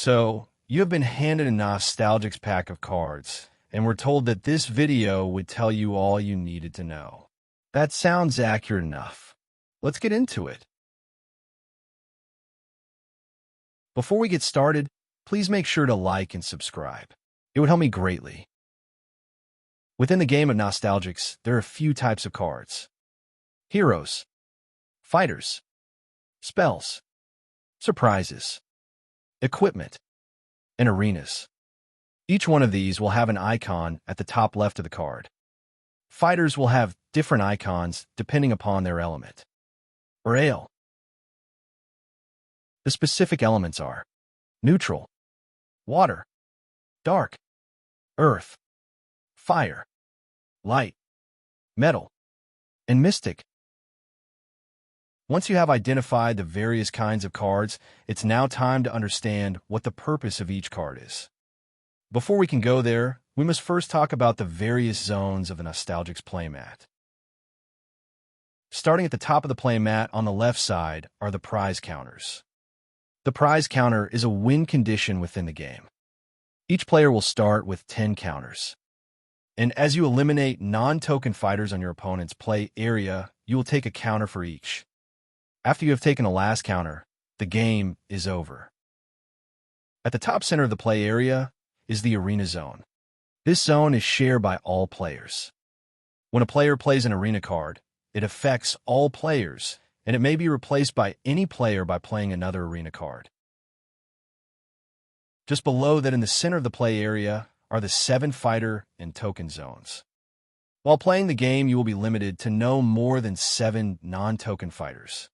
So, you have been handed a Nostalgix pack of cards, and were told that this video would tell you all you needed to know. That sounds accurate enough. Let's get into it. Before we get started, please make sure to like and subscribe. It would help me greatly. Within the game of Nostalgix, there are a few types of cards: heroes, fighters, spells, surprises, equipment, and arenas. Each one of these will have an icon at the top left of the card. Fighters will have different icons depending upon their element or ale. The specific elements are neutral, water, dark, earth, fire, light, metal, and mystic. Once you have identified the various kinds of cards, it's now time to understand what the purpose of each card is. Before we can go there, we must first talk about the various zones of the Nostalgix playmat. Starting at the top of the playmat on the left side are the prize counters. The prize counter is a win condition within the game. Each player will start with 10 counters. And as you eliminate non-token fighters on your opponent's play area, you will take a counter for each. After you have taken the last counter, the game is over. At the top center of the play area is the arena zone. This zone is shared by all players. When a player plays an arena card, it affects all players, and it may be replaced by any player by playing another arena card. Just below that, in the center of the play area, are the 7 fighter and token zones. While playing the game, you will be limited to no more than 7 non-token fighters.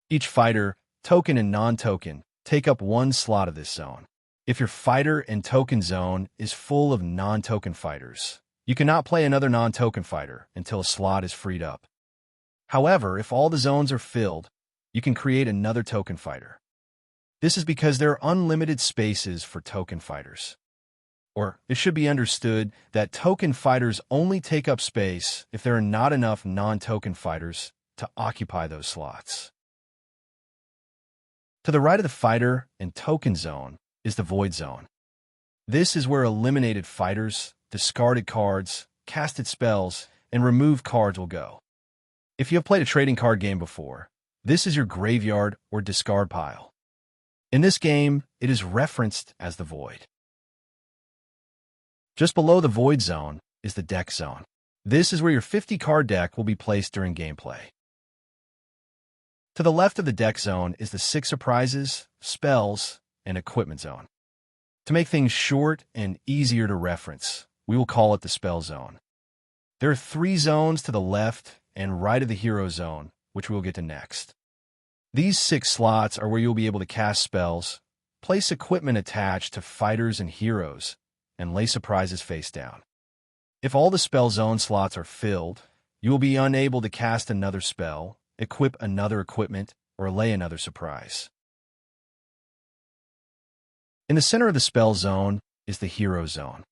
Each fighter, token and non-token, take up 1 slot of this zone. If your fighter and token zone is full of non-token fighters, you cannot play another non-token fighter until a slot is freed up. However, if all the zones are filled, you can create another token fighter. This is because there are unlimited spaces for token fighters. Or, it should be understood that token fighters only take up space if there are not enough non-token fighters to occupy those slots. To the right of the fighter and token zone is the void zone. This is where eliminated fighters, discarded cards, casted spells, and removed cards will go. If you have played a trading card game before, this is your graveyard or discard pile. In this game, it is referenced as the void. Just below the void zone is the deck zone. This is where your 50-card deck will be placed during gameplay. To the left of the deck zone is the 6 surprises, spells, and equipment zone. To make things short and easier to reference, we will call it the spell zone. There are 3 zones to the left and right of the hero zone, which we will get to next. These 6 slots are where you'll be able to cast spells, place equipment attached to fighters and heroes, and lay surprises face down. If all the spell zone slots are filled, you will be unable to cast another spell, equip another equipment, or lay another surprise. In the center of the spell zone is the hero zone.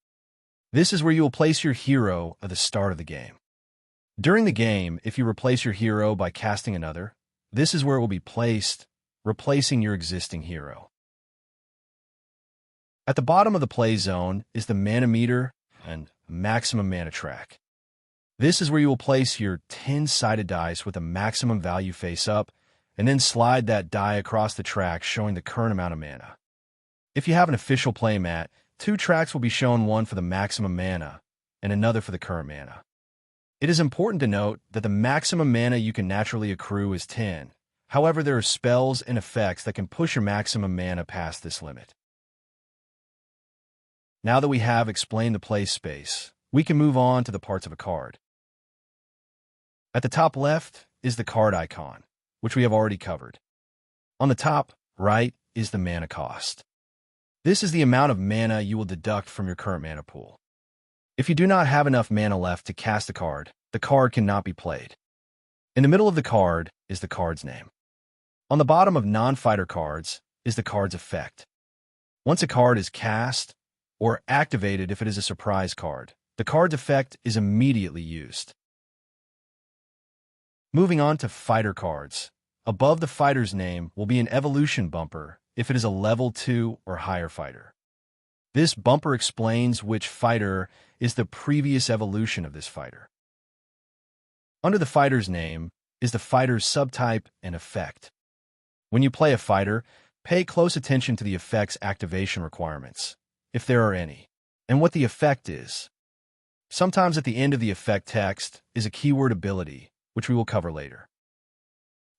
This is where you will place your hero at the start of the game. During the game, if you replace your hero by casting another, this is where it will be placed, replacing your existing hero. At the bottom of the play zone is the mana meter and maximum mana track. This is where you will place your 10-sided dice with a maximum value face up, and then slide that die across the track showing the current amount of mana. If you have an official playmat, 2 tracks will be shown, one for the maximum mana and another for the current mana. It is important to note that the maximum mana you can naturally accrue is 10. However, there are spells and effects that can push your maximum mana past this limit. Now that we have explained the play space, we can move on to the parts of a card. At the top left is the card icon, which we have already covered. On the top right is the mana cost. This is the amount of mana you will deduct from your current mana pool. If you do not have enough mana left to cast a card, the card cannot be played. In the middle of the card is the card's name. On the bottom of non-fighter cards is the card's effect. Once a card is cast or activated, if it is a surprise card, the card's effect is immediately used. Moving on to fighter cards. Above the fighter's name will be an evolution bumper if it is a level 2 or higher fighter. This bumper explains which fighter is the previous evolution of this fighter. Under the fighter's name is the fighter's subtype and effect. When you play a fighter, pay close attention to the effect's activation requirements, if there are any, and what the effect is. Sometimes at the end of the effect text is a keyword ability, which we will cover later.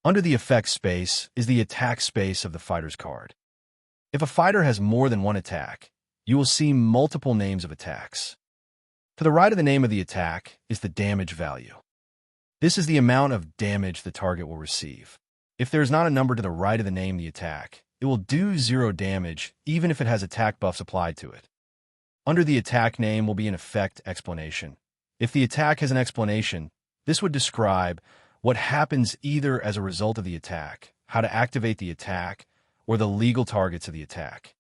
Under the effect space is the attack space of the fighter's card. If a fighter has more than one attack, you will see multiple names of attacks. To the right of the name of the attack is the damage value. This is the amount of damage the target will receive. If there is not a number to the right of the name of the attack, it will do 0 damage even if it has attack buffs applied to it. Under the attack name will be an effect explanation. If the attack has an explanation, this would describe what happens either as a result of the attack, how to activate the attack, or the legal targets of the attack.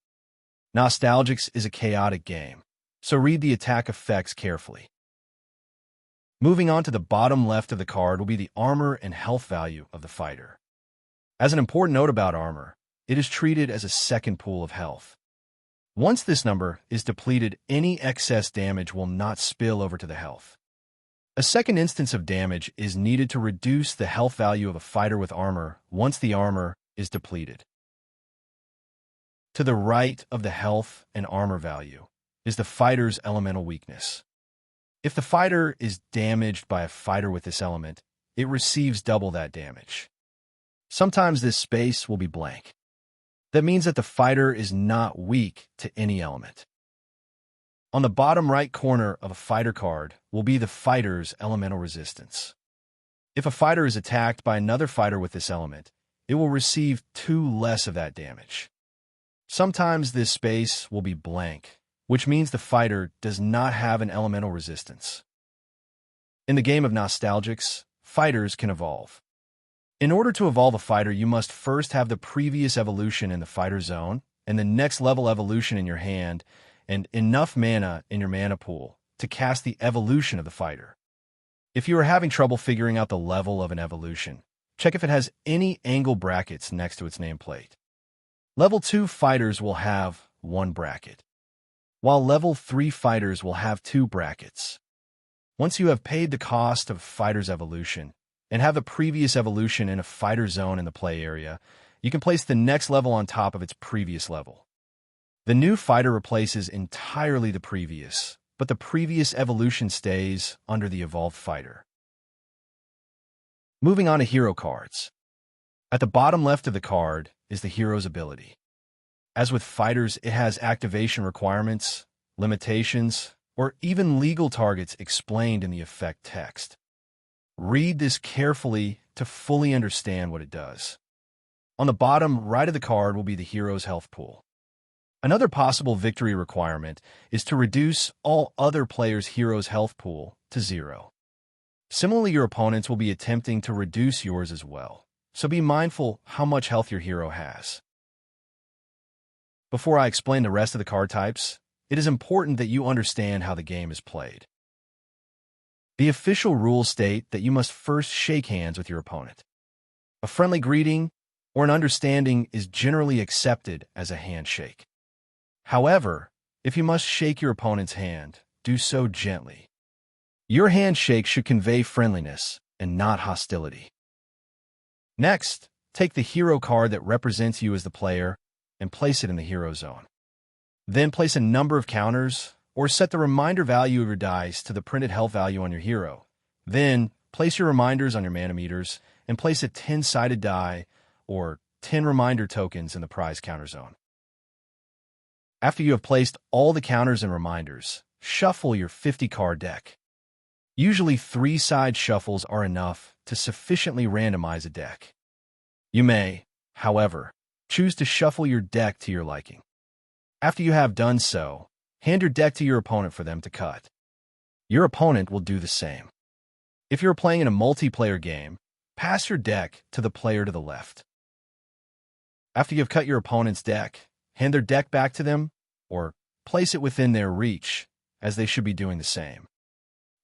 Nostalgix is a chaotic game, so read the attack effects carefully. Moving on to the bottom left of the card will be the armor and health value of the fighter. As an important note about armor, it is treated as a second pool of health. Once this number is depleted, any excess damage will not spill over to the health. A second instance of damage is needed to reduce the health value of a fighter with armor once the armor is depleted. To the right of the health and armor value is the fighter's elemental weakness. If the fighter is damaged by a fighter with this element, it receives double that damage. Sometimes this space will be blank. That means that the fighter is not weak to any element. On the bottom right corner of a fighter card will be the fighter's elemental resistance. If a fighter is attacked by another fighter with this element, it will receive 2 less of that damage. Sometimes this space will be blank, which means the fighter does not have an elemental resistance. In the game of Nostalgix, fighters can evolve. In order to evolve a fighter, you must first have the previous evolution in the fighter zone, and the next level evolution in your hand, and enough mana in your mana pool to cast the evolution of the fighter. If you are having trouble figuring out the level of an evolution, check if it has any angle brackets next to its nameplate. Level 2 fighters will have 1 bracket, while level 3 fighters will have 2 brackets. Once you have paid the cost of fighter's evolution and have the previous evolution in a fighter zone in the play area, you can place the next level on top of its previous level. The new fighter replaces entirely the previous, but the previous evolution stays under the evolved fighter. Moving on to hero cards. At the bottom left of the card is the hero's ability. As with fighters, it has activation requirements, limitations, or even legal targets explained in the effect text. Read this carefully to fully understand what it does. On the bottom right of the card will be the hero's health pool. Another possible victory requirement is to reduce all other players' heroes' health pool to 0. Similarly, your opponents will be attempting to reduce yours as well, so be mindful how much health your hero has. Before I explain the rest of the card types, it is important that you understand how the game is played. The official rules state that you must first shake hands with your opponent. A friendly greeting or an understanding is generally accepted as a handshake. However, if you must shake your opponent's hand, do so gently. Your handshake should convey friendliness and not hostility. Next, take the hero card that represents you as the player and place it in the hero zone. Then place a number of counters or set the reminder value of your dice to the printed health value on your hero. Then, place your reminders on your mana meters and place a 10-sided die or 10 reminder tokens in the prize counter zone. After you have placed all the counters and reminders, shuffle your 50-card deck. Usually 3 side shuffles are enough to sufficiently randomize a deck. You may, however, choose to shuffle your deck to your liking. After you have done so, hand your deck to your opponent for them to cut. Your opponent will do the same. If you're playing in a multiplayer game, pass your deck to the player to the left. After you've cut your opponent's deck, hand their deck back to them, or place it within their reach, as they should be doing the same.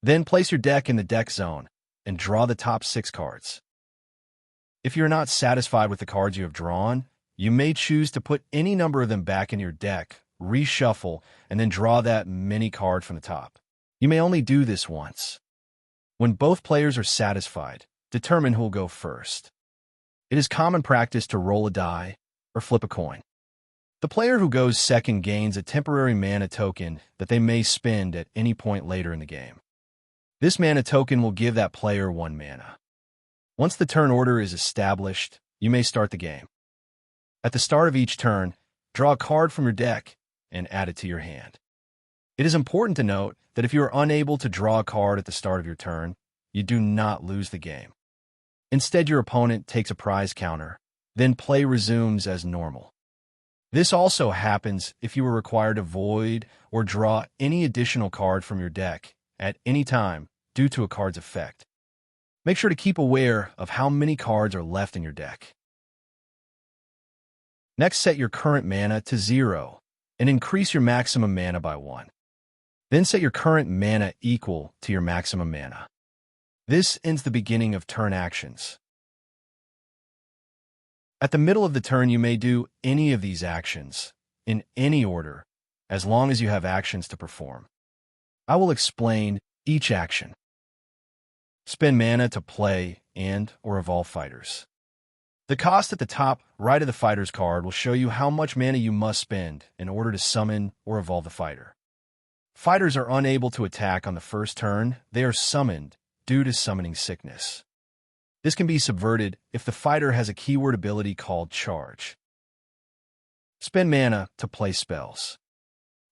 Then place your deck in the deck zone and draw the top 6 cards. If you're not satisfied with the cards you have drawn, you may choose to put any number of them back in your deck, reshuffle, and then draw that mini card from the top. You may only do this once. When both players are satisfied, determine who will go first. It is common practice to roll a die or flip a coin. The player who goes second gains a temporary mana token that they may spend at any point later in the game. This mana token will give that player 1 mana. Once the turn order is established, you may start the game. At the start of each turn, draw a card from your deck and add it to your hand. It is important to note that if you are unable to draw a card at the start of your turn, you do not lose the game. Instead, your opponent takes a prize counter, then play resumes as normal. This also happens if you are required to void or draw any additional card from your deck at any time due to a card's effect. Make sure to keep aware of how many cards are left in your deck. Next, set your current mana to 0 and increase your maximum mana by 1. Then set your current mana equal to your maximum mana. This ends the beginning of turn actions. At the middle of the turn, you may do any of these actions, in any order, as long as you have actions to perform. I will explain each action. Spend mana to play and/or evolve fighters. The cost at the top right of the fighter's card will show you how much mana you must spend in order to summon or evolve the fighter. Fighters are unable to attack on the first turn. They are summoned due to summoning sickness. This can be subverted if the fighter has a keyword ability called Charge. Spend mana to play spells.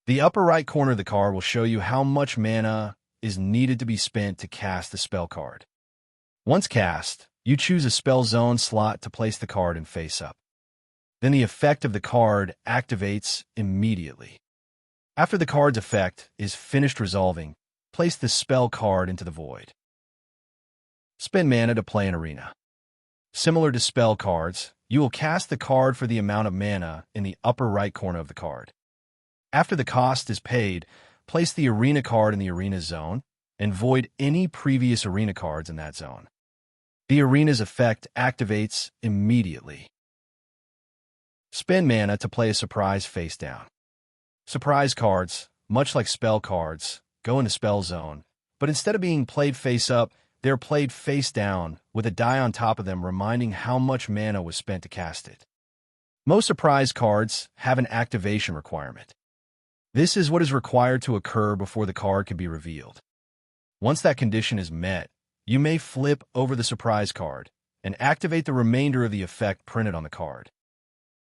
The upper right corner of the card will show you how much mana is needed to be spent to cast the spell card. Once cast, you choose a spell zone slot to place the card in face up. Then the effect of the card activates immediately. After the card's effect is finished resolving, place the spell card into the void. Spend mana to play an arena. Similar to spell cards, you will cast the card for the amount of mana in the upper right corner of the card. After the cost is paid, place the arena card in the arena zone and void any previous arena cards in that zone. The arena's effect activates immediately. Spend mana to play a surprise face down. Surprise cards, much like spell cards, go into spell zone, but instead of being played face up, they're played face down with a die on top of them reminding how much mana was spent to cast it. Most surprise cards have an activation requirement. This is what is required to occur before the card can be revealed. Once that condition is met, you may flip over the surprise card and activate the remainder of the effect printed on the card.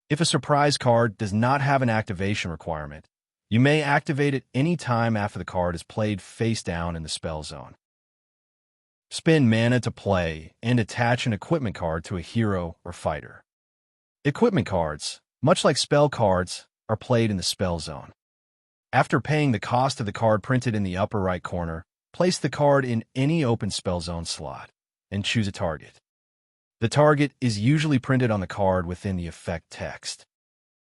If a surprise card does not have an activation requirement, you may activate it any time after the card is played face down in the spell zone. Spend mana to play and attach an equipment card to a hero or fighter. Equipment cards, much like spell cards, are played in the spell zone. After paying the cost of the card printed in the upper right corner, place the card in any open spell zone slot and choose a target. The target is usually printed on the card within the effect text.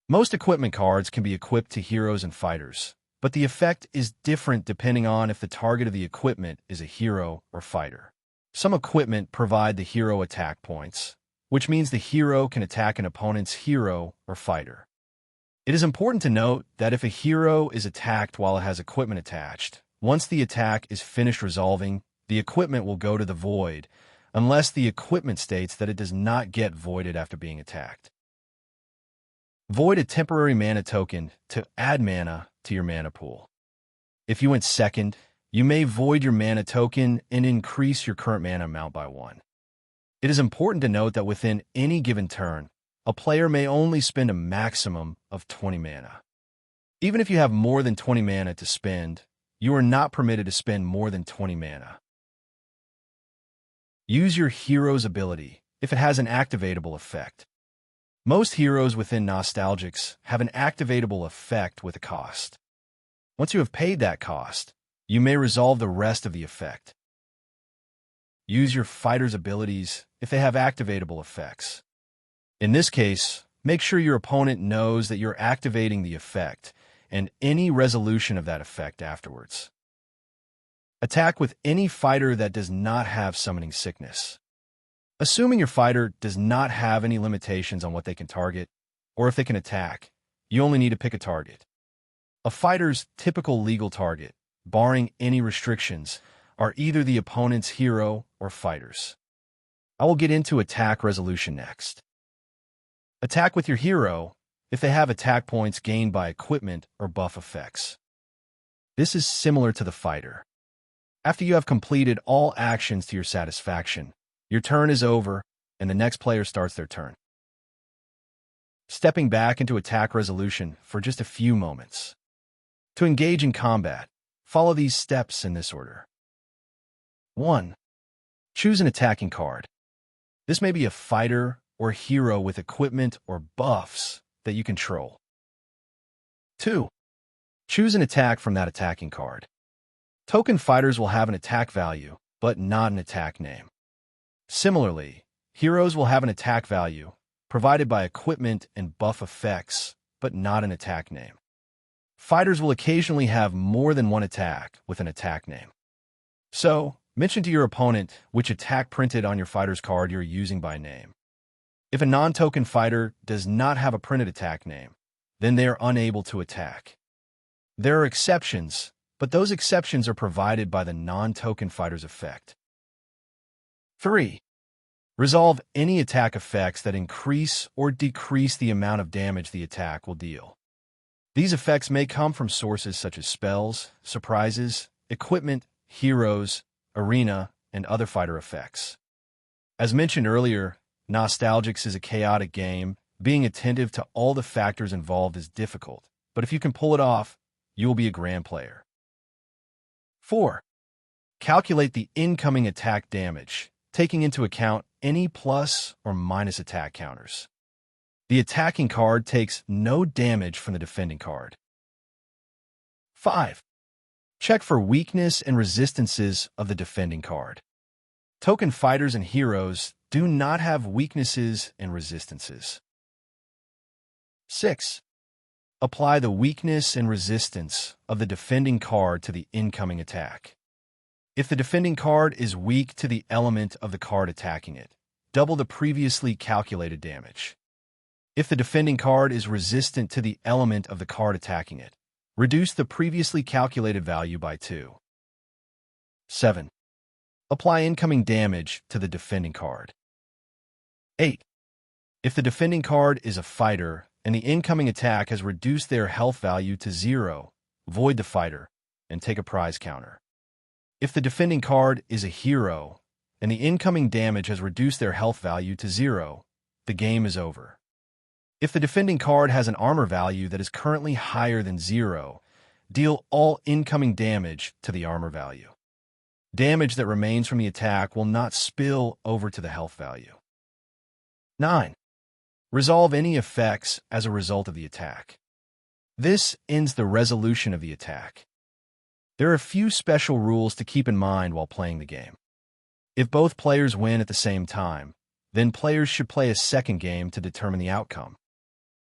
Most equipment cards can be equipped to heroes and fighters, but the effect is different depending on if the target of the equipment is a hero or fighter. Some equipment provide the hero attack points, which means the hero can attack an opponent's hero or fighter. It is important to note that if a hero is attacked while it has equipment attached, once the attack is finished resolving, the equipment will go to the void, unless the equipment states that it does not get voided after being attacked. Void a temporary mana token to add mana to your mana pool. If you went second, you may void your mana token and increase your current mana amount by 1. It is important to note that within any given turn, a player may only spend a maximum of 20 mana. Even if you have more than 20 mana to spend, you are not permitted to spend more than 20 mana. Use your hero's ability if it has an activatable effect. Most heroes within Nostalgix have an activatable effect with a cost. Once you have paid that cost, you may resolve the rest of the effect. Use your fighter's abilities if they have activatable effects. In this case, make sure your opponent knows that you're activating the effect and any resolution of that effect afterwards. Attack with any fighter that does not have summoning sickness. Assuming your fighter does not have any limitations on what they can target, or if they can attack, you only need to pick a target. A fighter's typical legal target, barring any restrictions, are either the opponent's hero or fighters. I will get into attack resolution next. Attack with your hero if they have attack points gained by equipment or buff effects. This is similar to the fighter. After you have completed all actions to your satisfaction, your turn is over and the next player starts their turn. Stepping back into attack resolution for just a few moments. To engage in combat, follow these steps in this order. 1. Choose an attacking card. This may be a fighter or hero with equipment or buffs that you control. 2. Choose an attack from that attacking card. Token fighters will have an attack value, but not an attack name. Similarly, heroes will have an attack value, provided by equipment and buff effects, but not an attack name. Fighters will occasionally have more than one attack with an attack name. So, mention to your opponent which attack printed on your fighter's card you're using by name. If a non-token fighter does not have a printed attack name, then they are unable to attack. There are exceptions, but those exceptions are provided by the non-token fighter's effect. 3. Resolve any attack effects that increase or decrease the amount of damage the attack will deal. These effects may come from sources such as spells, surprises, equipment, heroes, arena, and other fighter effects. As mentioned earlier, Nostalgix is a chaotic game. Being attentive to all the factors involved is difficult, but if you can pull it off, you will be a grand player. 4. Calculate the incoming attack damage, taking into account any plus or minus attack counters. The attacking card takes no damage from the defending card. 5. Check for weakness and resistances of the defending card. Token fighters and heroes do not have weaknesses and resistances. 6. Apply the weakness and resistance of the defending card to the incoming attack. If the defending card is weak to the element of the card attacking it, double the previously calculated damage. If the defending card is resistant to the element of the card attacking it, reduce the previously calculated value by 2. 7. Apply incoming damage to the defending card. 8. If the defending card is a fighter and the incoming attack has reduced their health value to 0, void the fighter and take a prize counter. If the defending card is a hero and the incoming damage has reduced their health value to 0, the game is over. If the defending card has an armor value that is currently higher than 0, deal all incoming damage to the armor value. Damage that remains from the attack will not spill over to the health value. 9. Resolve any effects as a result of the attack. This ends the resolution of the attack. There are a few special rules to keep in mind while playing the game. If both players win at the same time, then players should play a second game to determine the outcome.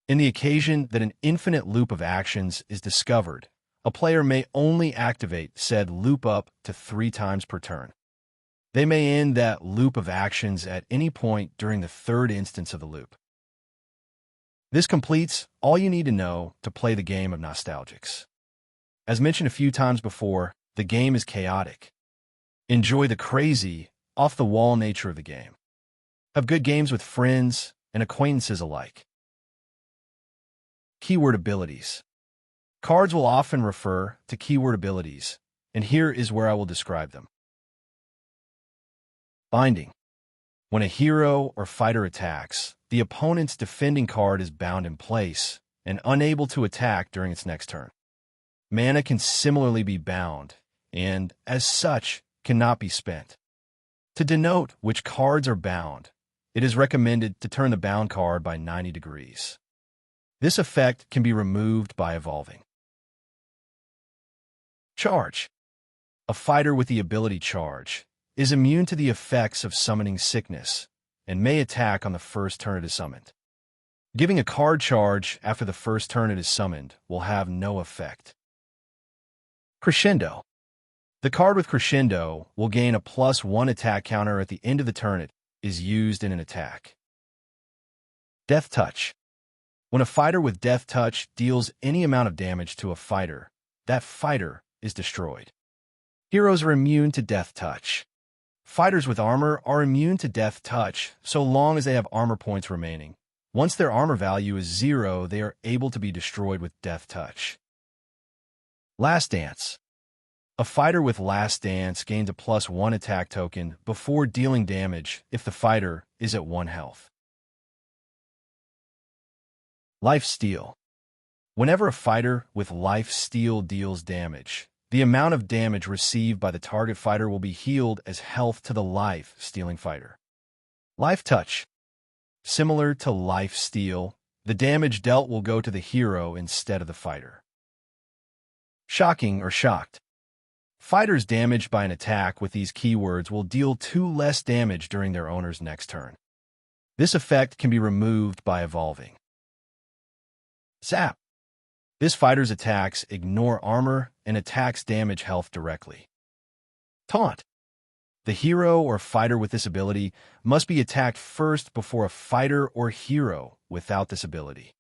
In the occasion that an infinite loop of actions is discovered, a player may only activate said loop up to 3 times per turn. They may end that loop of actions at any point during the third instance of the loop. This completes all you need to know to play the game of Nostalgix. As mentioned a few times before, the game is chaotic. Enjoy the crazy, off-the-wall nature of the game. Have good games with friends and acquaintances alike. Keyword abilities. Cards will often refer to keyword abilities, and here is where I will describe them. Binding. When a hero or fighter attacks, the opponent's defending card is bound in place and unable to attack during its next turn. Mana can similarly be bound, and, as such, cannot be spent. To denote which cards are bound, it is recommended to turn the bound card by 90 degrees. This effect can be removed by evolving. Charge. A fighter with the ability Charge is immune to the effects of summoning sickness and may attack on the first turn it is summoned. Giving a card charge after the first turn it is summoned will have no effect. Crescendo. The card with Crescendo will gain a +1 attack counter at the end of the turn it is used in an attack. Death Touch. When a fighter with Death Touch deals any amount of damage to a fighter, that fighter is destroyed. Heroes are immune to Death Touch. Fighters with armor are immune to Death Touch so long as they have armor points remaining. Once their armor value is 0, they are able to be destroyed with Death Touch. Last Dance. A fighter with Last Dance gains a +1 attack token before dealing damage if the fighter is at 1 health. Life Steal. Whenever a fighter with Life Steal deals damage, the amount of damage received by the target fighter will be healed as health to the life-stealing fighter. Life Touch. Similar to Life Steal, the damage dealt will go to the hero instead of the fighter. Shocking or Shocked. Fighters damaged by an attack with these keywords will deal 2 less damage during their owner's next turn. This effect can be removed by evolving. Zap. This fighter's attacks ignore armor and attacks damage health directly. Taunt. The hero or fighter with this ability must be attacked first before a fighter or hero without this ability.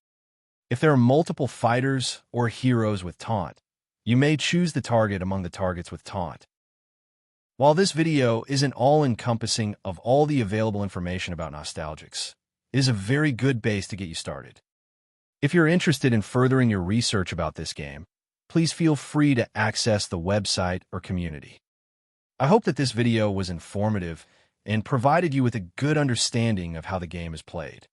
If there are multiple fighters or heroes with Taunt, you may choose the target among the targets with Taunt. While this video isn't all-encompassing of all the available information about Nostalgix, it is a very good base to get you started. If you're interested in furthering your research about this game, please feel free to access the website or community. I hope that this video was informative and provided you with a good understanding of how the game is played.